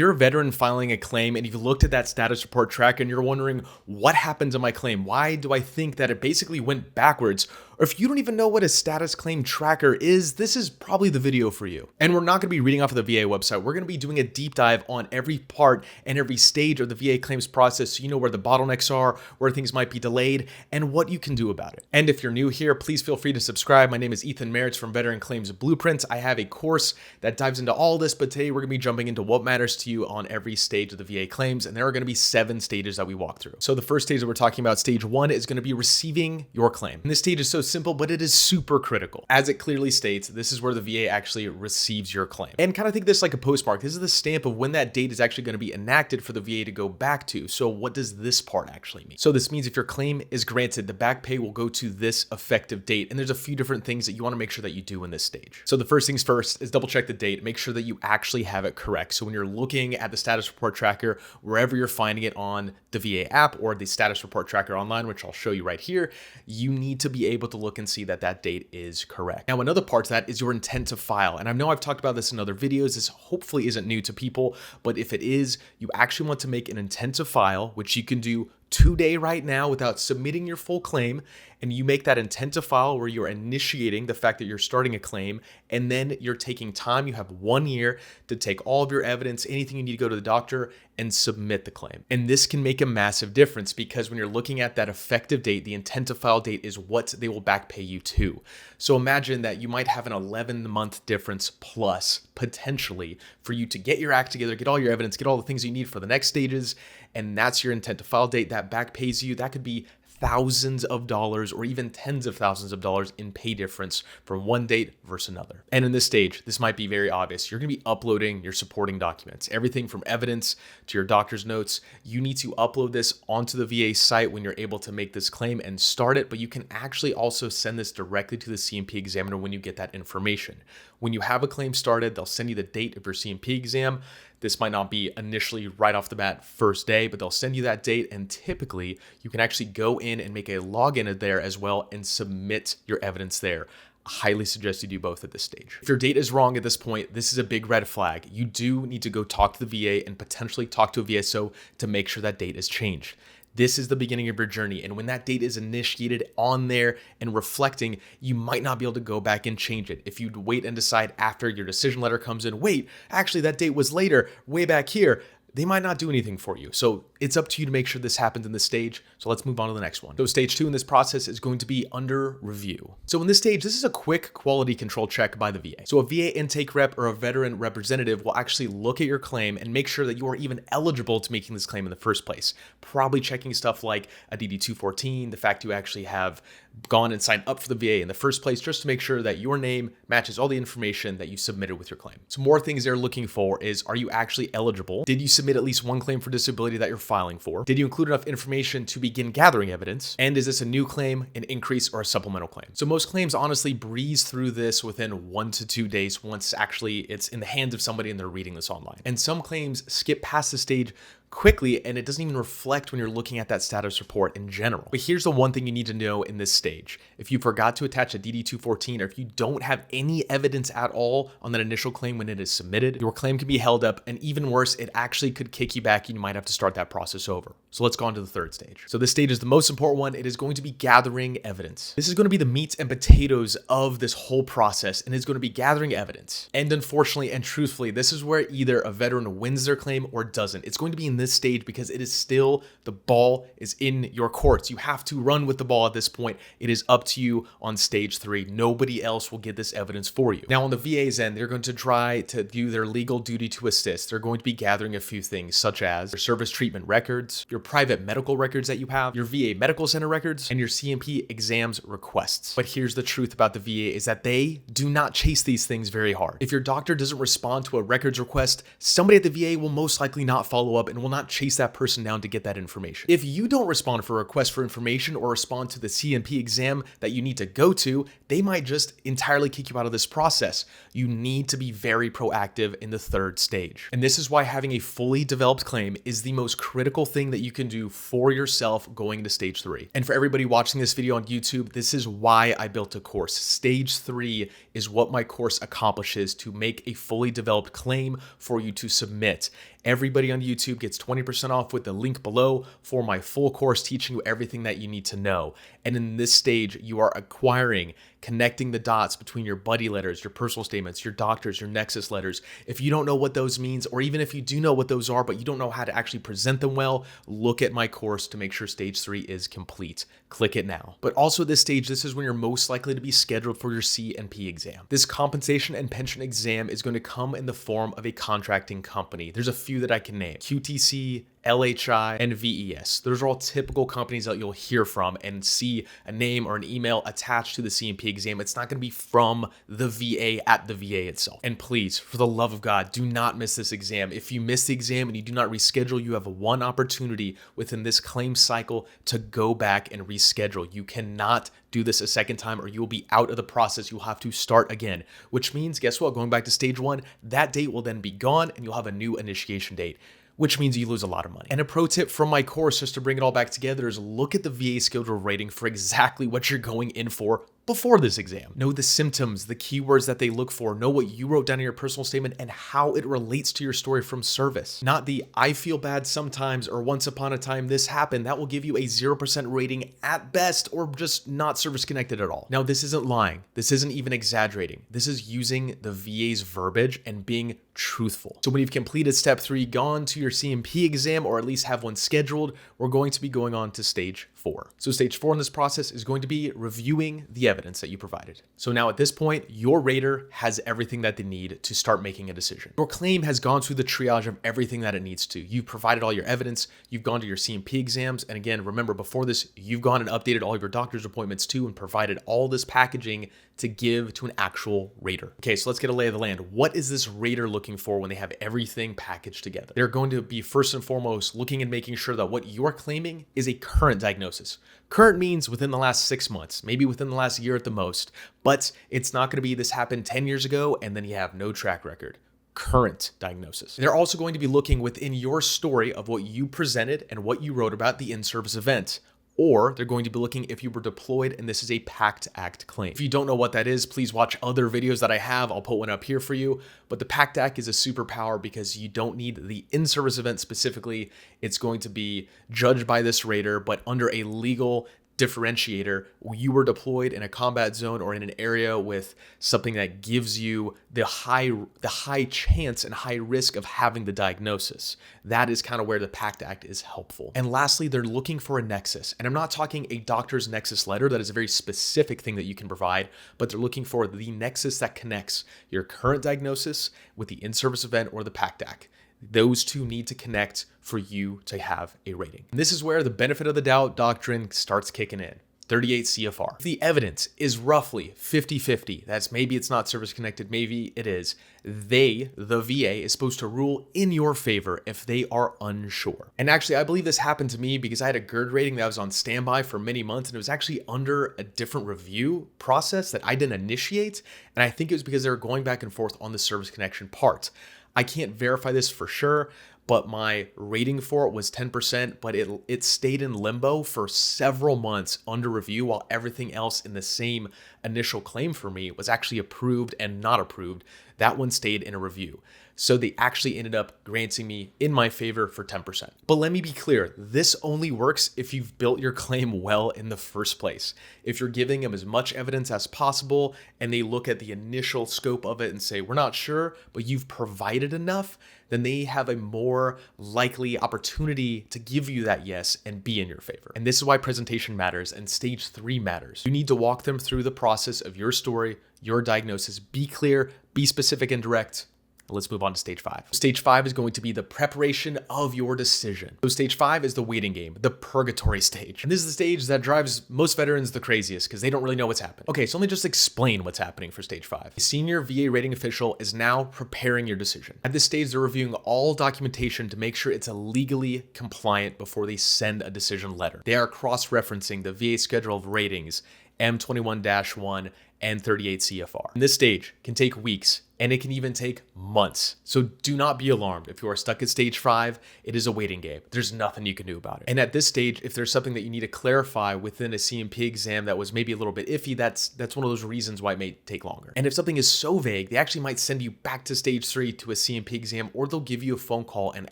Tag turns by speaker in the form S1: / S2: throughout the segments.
S1: you're a veteran filing a claim and you've looked at that status report tracker and you're wondering what happened to my claim, why do I think that it basically went backwards, or if you don't even know what a status claim tracker is, this is probably the video for you. And we're not going to be reading off of the VA website. We're going to be doing a deep dive on every part and every stage of the VA claims process so you know where the bottlenecks are, where things might be delayed, and what you can do about it. And if you're new here, please feel free to subscribe. My name is Ethan Merritt from Veteran Claims Blueprints. I have a course that dives into all this, but today we're going to be jumping into what matters to you on every stage of the VA claims, and there are going to be 7 stages that we walk through. So the first stage that we're talking about, stage 1, is going to be receiving your claim. And this stage is so simple, but it is super critical. As it clearly states, this is where the VA actually receives your claim. And kind of think this like a postmark. This is the stamp of when that date is actually going to be enacted for the VA to go back to. So what does this part actually mean? So this means if your claim is granted, the back pay will go to this effective date. And there's a few different things that you want to make sure that you do in this stage. So the first things first is double check the date. Make sure that you actually have it correct. So when you're looking at the status report tracker, wherever you're finding it on the VA app or the status report tracker online, which I'll show you right here, you need to be able to look and see that that date is correct. Now, another part to that is your intent to file. And I know I've talked about this in other videos. This hopefully isn't new to people, but if it is, you actually want to make an intent to file, which you can do today right now without submitting your full claim, and you make that intent to file where you're initiating the fact that you're starting a claim, and then you're taking time. You have 1 year to take all of your evidence, anything you need to go to the doctor, and submit the claim. And this can make a massive difference because when you're looking at that effective date, the intent to file date is what they will back pay you to. So imagine that you might have an 11-month difference plus potentially for you to get your act together, get all your evidence, get all the things you need for the next stages, and that's your intent to file date. That back pays you. That could be thousands of dollars or even tens of thousands of dollars in pay difference from one date versus another. And in this stage, this might be very obvious. You're going to be uploading your supporting documents, everything from evidence to your doctor's notes. You need to upload this onto the VA site when you're able to make this claim and start it, but you can actually also send this directly to the C&P examiner when you get that information. When you have a claim started, they'll send you the date of your C&P exam. This might not be initially right off the bat first day, but they'll send you that date, and typically you can actually go in and make a login there as well and submit your evidence there. I highly suggest you do both at this stage. If your date is wrong at this point, this is a big red flag. You do need to go talk to the VA and potentially talk to a VSO to make sure that date is changed. This is the beginning of your journey. And when that date is initiated on there and reflecting, you might not be able to go back and change it. If you wait and decide after your decision letter comes in, wait, actually that date was later, way back here, they might not do anything for you. So it's up to you to make sure this happens in this stage. So let's move on to the next one. So stage 2 in this process is going to be under review. So in this stage, this is a quick quality control check by the VA. So a VA intake rep or a veteran representative will actually look at your claim and make sure that you are even eligible to making this claim in the first place. Probably checking stuff like a DD-214, the fact you actually have gone and signed up for the VA in the first place, just to make sure that your name matches all the information that you submitted with your claim. So more things they're looking for is, are you actually eligible? Did you submit at least one claim for disability that you're filing for? Did you include enough information to begin gathering evidence? And is this a new claim, an increase, or a supplemental claim? So most claims honestly breeze through this within 1 to 2 days once actually it's in the hands of somebody and they're reading this online. And some claims skip past the stage quickly, and it doesn't even reflect when you're looking at that status report in general. But here's the one thing you need to know in this stage. If you forgot to attach a DD-214, or if you don't have any evidence at all on that initial claim when it is submitted, your claim can be held up, and even worse, it actually could kick you back and you might have to start that process over. So let's go on to the third stage. So this stage is the most important one. It is going to be gathering evidence. This is going to be the meat and potatoes of this whole process, and it's going to be gathering evidence. And unfortunately and truthfully, this is where either a veteran wins their claim or doesn't. It's going to be in this stage because it is still, the ball is in your courts. You have to run with the ball at this point. It is up to you on stage 3. Nobody else will get this evidence for you. Now on the VA's end, they're going to try to do their legal duty to assist. They're going to be gathering a few things such as your service treatment records, your private medical records that you have, your VA medical center records, and your C&P exams requests. But here's the truth about the VA is that they do not chase these things very hard. If your doctor doesn't respond to a records request, somebody at the VA will most likely not follow up and will not chase that person down to get that information. If you don't respond for a request for information or respond to the C&P exam that you need to go to, they might just entirely kick you out of this process. You need to be very proactive in the third stage. And this is why having a fully developed claim is the most critical thing that you can do for yourself going into stage 3. And for everybody watching this video on YouTube, this is why I built a course. Stage 3 is what my course accomplishes to make a fully developed claim for you to submit. Everybody on YouTube gets 20% off with the link below for my full course teaching you everything that you need to know. And in this stage, you are acquiring, connecting the dots between your buddy letters, your personal statements, your doctors, your Nexus letters. If you don't know what those means, or even if you do know what those are, but you don't know how to actually present them well, look at my course to make sure stage 3 is complete. Click it now. But also at this stage, this is when you're most likely to be scheduled for your C&P exam. This compensation and pension exam is going to come in the form of a contracting company. There's a few that I can name: QTC, LHI, and VES. Those are all typical companies that you'll hear from and see a name or an email attached to the C&P exam. It's not going to be from the VA at the VA itself. And please, for the love of God, do not miss this exam. If you miss the exam and you do not reschedule, you have one opportunity within this claim cycle to go back and reschedule. You cannot do this a second time or you will be out of the process. You'll have to start again, which means, guess what? Going back to stage 1, that date will then be gone and you'll have a new initiation date, which means you lose a lot of money. And a pro tip from my course, just to bring it all back together, is look at the VA schedule rating for exactly what you're going in for before this exam. Know the symptoms, the keywords that they look for, know what you wrote down in your personal statement and how it relates to your story from service. Not the "I feel bad sometimes" or "once upon a time this happened." That will give you a 0% rating at best, or just not service connected at all. Now, this isn't lying. This isn't even exaggerating. This is using the VA's verbiage and being truthful. So when you've completed step 3, gone to your C&P exam, or at least have one scheduled, we're going to be going on to stage 4. So stage 4 in this process is going to be reviewing the evidence that you provided. So now at this point, your rater has everything that they need to start making a decision. Your claim has gone through the triage of everything that it needs to. You've provided all your evidence, you've gone to your C&P exams, and again, remember before this, you've gone and updated all of your doctor's appointments too and provided all this packaging to give to an actual rater. Okay, so let's get a lay of the land. What is this rater looking for when they have everything packaged together? They're going to be first and foremost looking and making sure that what you're claiming is a current diagnosis. Current means within the last 6 months, maybe within the last year at the most, but it's not going to be this happened 10 years ago and then you have no track record. Current diagnosis. They're also going to be looking within your story of what you presented and what you wrote about the in-service event. Or they're going to be looking if you were deployed and this is a PACT Act claim. If you don't know what that is, please watch other videos that I have. I'll put one up here for you. But the PACT Act is a superpower because you don't need the in-service event specifically. It's going to be judged by this rater, but under a legal differentiator. You were deployed in a combat zone or in an area with something that gives you the high chance and high risk of having the diagnosis. That is kind of where the PACT Act is helpful. And lastly, they're looking for a nexus. And I'm not talking a doctor's nexus letter. That is a very specific thing that you can provide, but they're looking for the nexus that connects your current diagnosis with the in-service event or the PACT Act. Those two need to connect for you to have a rating. And this is where the benefit of the doubt doctrine starts kicking in. 38 CFR. If the evidence is roughly 50-50, that's maybe it's not service connected, maybe it is, the VA, is supposed to rule in your favor if they are unsure. And actually, I believe this happened to me because I had a GERD rating that was on standby for many months and it was actually under a different review process that I didn't initiate. And I think it was because they were going back and forth on the service connection part. I can't verify this for sure, but my rating for it was 10%, but it stayed in limbo for several months under review while everything else in the same initial claim for me was actually approved and not approved. That one stayed in a review. So they actually ended up granting me in my favor for 10%. But let me be clear, this only works if you've built your claim well in the first place. If you're giving them as much evidence as possible and they look at the initial scope of it and say, we're not sure, but you've provided enough, then they have a more likely opportunity to give you that yes and be in your favor. And this is why presentation matters and stage 3 matters. You need to walk them through the process of your story, your diagnosis, be clear, be specific and direct. Let's move on to stage 5. Stage 5 is going to be the preparation of your decision. So stage 5 is the waiting game, the purgatory stage. And this is the stage that drives most veterans the craziest because they don't really know what's happening. Okay, so let me just explain what's happening for stage 5. A senior VA rating official is now preparing your decision. At this stage, they're reviewing all documentation to make sure it's legally compliant before they send a decision letter. They are cross-referencing the VA schedule of ratings, M21-1 and 38 CFR. And this stage can take weeks, and it can even take months. So do not be alarmed. If you are stuck at stage 5, it is a waiting game. There's nothing you can do about it. And at this stage, if there's something that you need to clarify within a CMP exam that was maybe a little bit iffy, that's one of those reasons why it may take longer. And if something is so vague, they actually might send you back to stage 3 to a CMP exam, or they'll give you a phone call and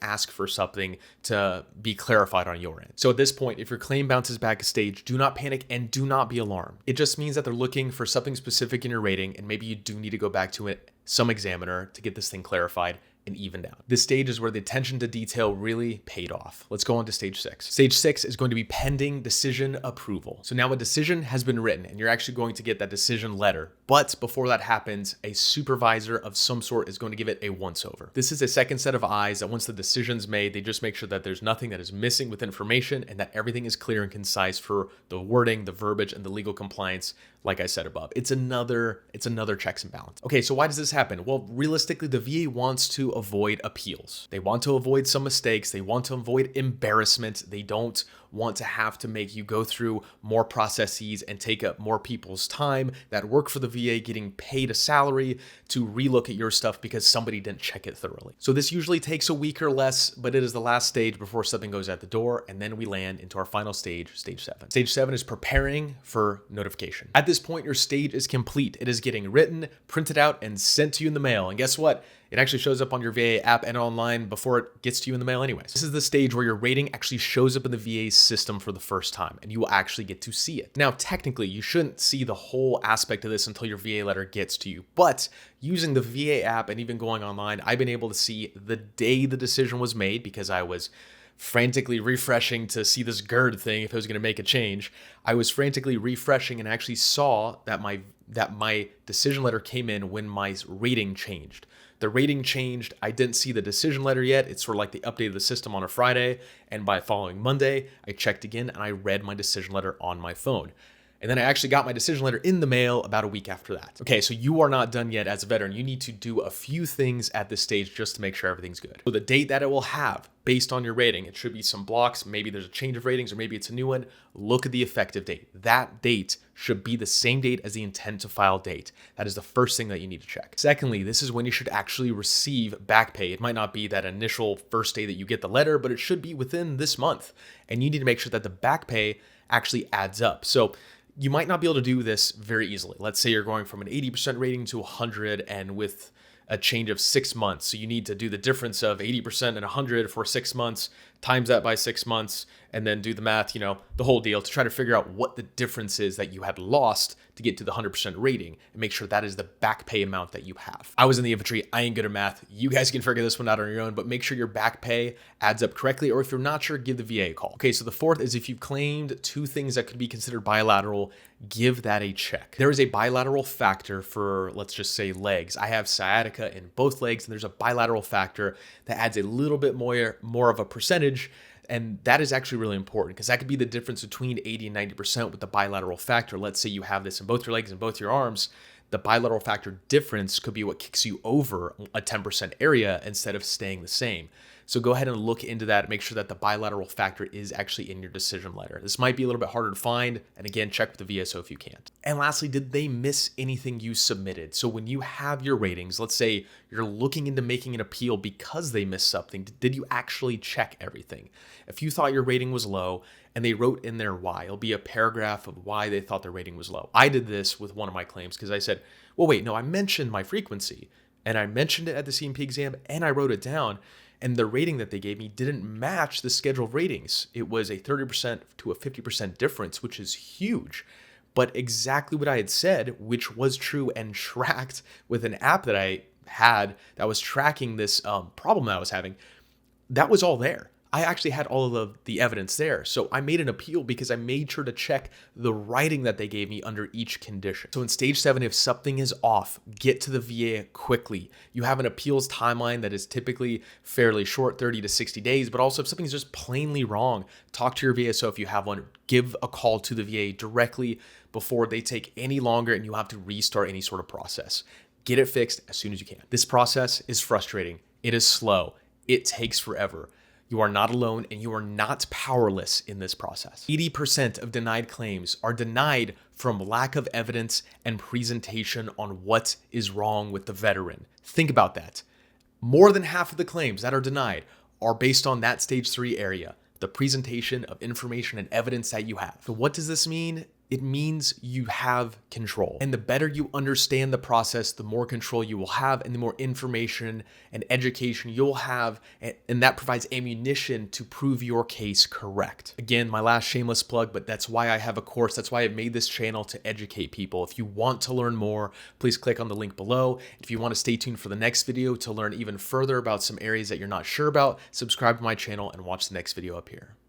S1: ask for something to be clarified on your end. So at this point, if your claim bounces back a stage, do not panic and do not be alarmed. It just means that they're looking for something specific in your rating, and maybe you do need to go back to some examiner to get this thing clarified and evened out. This stage is where the attention to detail really paid off. Let's go on to stage 6. Stage 6 is going to be pending decision approval. So now a decision has been written and you're actually going to get that decision letter. But before that happens, a supervisor of some sort is going to give it a once-over. This is a second set of eyes that once the decision's made, they just make sure that there's nothing that is missing with information and that everything is clear and concise for the wording, the verbiage, and the legal compliance, like I said above. It's another checks and balance. Okay, so why does this happen? Well, realistically, the VA wants to avoid appeals. They want to avoid some mistakes. They want to avoid embarrassment. They don't want to have to make you go through more processes and take up more people's time that work for the VA getting paid a salary to relook at your stuff because somebody didn't check it thoroughly. So this usually takes a week or less, but it is the last stage before something goes out the door, and then we land into our final stage, stage 7. Stage 7 is preparing for notification. At this point, your stage is complete. It is getting written, printed out, and sent to you in the mail. And guess what? It actually shows up on your VA app and online before it gets to you in the mail anyways. This is the stage where your rating actually shows up in the VA system for the first time, and you will actually get to see it. Now, technically, you shouldn't see the whole aspect of this until your VA letter gets to you, but using the VA app and even going online, I've been able to see the day the decision was made because I was frantically refreshing to see this GERD thing if it was going to make a change. I was frantically refreshing and actually saw that my decision letter came in when my rating changed. The rating changed. I didn't see the decision letter yet. It's sort of like they updated the system on a Friday. And by following Monday, I checked again and I read my decision letter on my phone. And then I actually got my decision letter in the mail about a week after that. Okay, so you are not done yet as a veteran. You need to do a few things at this stage just to make sure everything's good. So the date that it will have based on your rating, it should be some blocks. Maybe there's a change of ratings or maybe it's a new one. Look at the effective date. That date should be the same date as the intent to file date. That is the first thing that you need to check. Secondly, this is when you should actually receive back pay. It might not be that initial first day that you get the letter, but it should be within this month. And you need to make sure that the back pay actually adds up. So you might not be able to do this very easily. Let's say you're going from an 80% rating to 100 and with a change of 6 months. So you need to do the difference of 80% and 100 for 6 months, times that by 6 months, and then do the math, the whole deal to try to figure out what the difference is that you had lost to get to the 100% rating and make sure that is the back pay amount that you have. I was in the infantry. I ain't good at math. You guys can figure this one out on your own, but make sure your back pay adds up correctly, or if you're not sure, give the VA a call. Okay, so the fourth is if you've claimed 2 things that could be considered bilateral, give that a check. There is a bilateral factor for, let's just say, legs. I have sciatica in both legs, and there's a bilateral factor that adds a little bit more of a percentage. And that is actually really important because that could be the difference between 80 and 90% with the bilateral factor. Let's say you have this in both your legs and both your arms. The bilateral factor difference could be what kicks you over a 10% area instead of staying the same. So go ahead and look into that. Make sure that the bilateral factor is actually in your decision letter. This might be a little bit harder to find. And again, check with the VSO if you can't. And lastly, did they miss anything you submitted? So when you have your ratings, let's say you're looking into making an appeal because they missed something, did you actually check everything? If you thought your rating was low and they wrote in there why, it'll be a paragraph of why they thought their rating was low. I did this with one of my claims because I said, well, wait, no, I mentioned my frequency and I mentioned it at the CMP exam and I wrote it down. And the rating that they gave me didn't match the scheduled ratings. It was a 30% to a 50% difference, which is huge. But exactly what I had said, which was true and tracked with an app that I had that was tracking this problem that I was having, that was all there. I actually had all of the evidence there. So I made an appeal because I made sure to check the writing that they gave me under each condition. So in stage 7, if something is off, get to the VA quickly. You have an appeals timeline that is typically fairly short, 30 to 60 days, but also if something's just plainly wrong, talk to your VSO if you have one. Give a call to the VA directly before they take any longer and you have to restart any sort of process. Get it fixed as soon as you can. This process is frustrating. It is slow. It takes forever. You are not alone and you are not powerless in this process. 80% of denied claims are denied from lack of evidence and presentation on what is wrong with the veteran. Think about that. More than half of the claims that are denied are based on that stage 3 area, the presentation of information and evidence that you have. So what does this mean? It means you have control. And the better you understand the process, the more control you will have and the more information and education you'll have. And that provides ammunition to prove your case correct. Again, my last shameless plug, but that's why I have a course. That's why I've made this channel, to educate people. If you want to learn more, please click on the link below. If you want to stay tuned for the next video to learn even further about some areas that you're not sure about, subscribe to my channel and watch the next video up here.